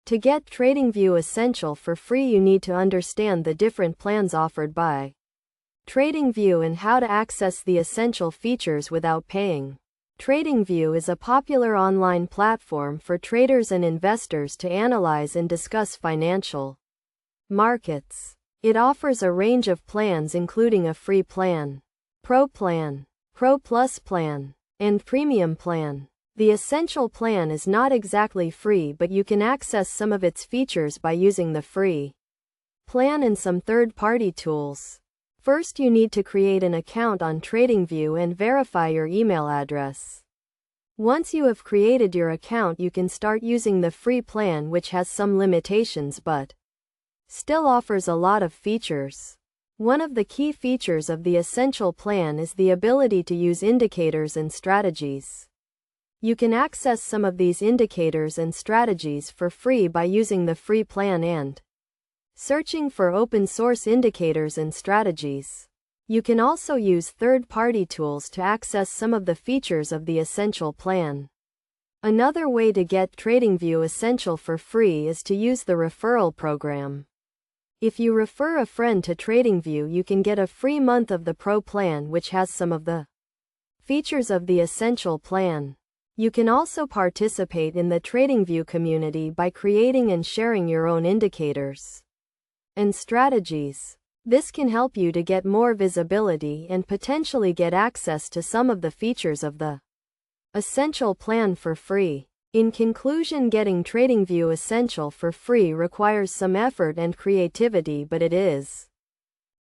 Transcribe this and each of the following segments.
To get Tradingview Essential for free, you need to understand the different plans offered by Tradingview and how to access the essential features without paying. Tradingview is a popular online platform for traders and investors to analyze and discuss financial markets. It offers a range of plans including a free plan, Pro plan, Pro Plus plan, and Premium plan. The Essential plan is not exactly free, but you can access some of its features by using the free plan and some third-party tools. First, you need to create an account on Tradingview and verify your email address. Once you have created your account, you can start using the free plan, which has some limitations but still offers a lot of features. One of the key features of the Essential plan is the ability to use indicators and strategies. You can access some of these indicators and strategies for free by using the free plan and searching for open source indicators and strategies. You can also use third-party tools to access some of the features of the Essential plan. Another way to get Tradingview Essential for free is to use the referral program. If you refer a friend to Tradingview, you can get a free month of the Pro plan, which has some of the features of the Essential plan. You can also participate in the Tradingview community by creating and sharing your own indicators and strategies. This can help you to get more visibility and potentially get access to some of the features of the Essential plan for free. In conclusion, getting Tradingview Essential for free requires some effort and creativity, but it is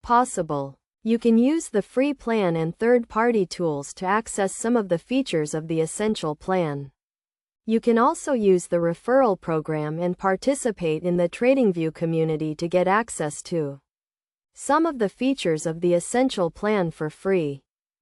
possible. You can use the free plan and third-party tools to access some of the features of the Essential plan. You can also use the referral program and participate in the Tradingview community to get access to some of the features of the Essential plan for free.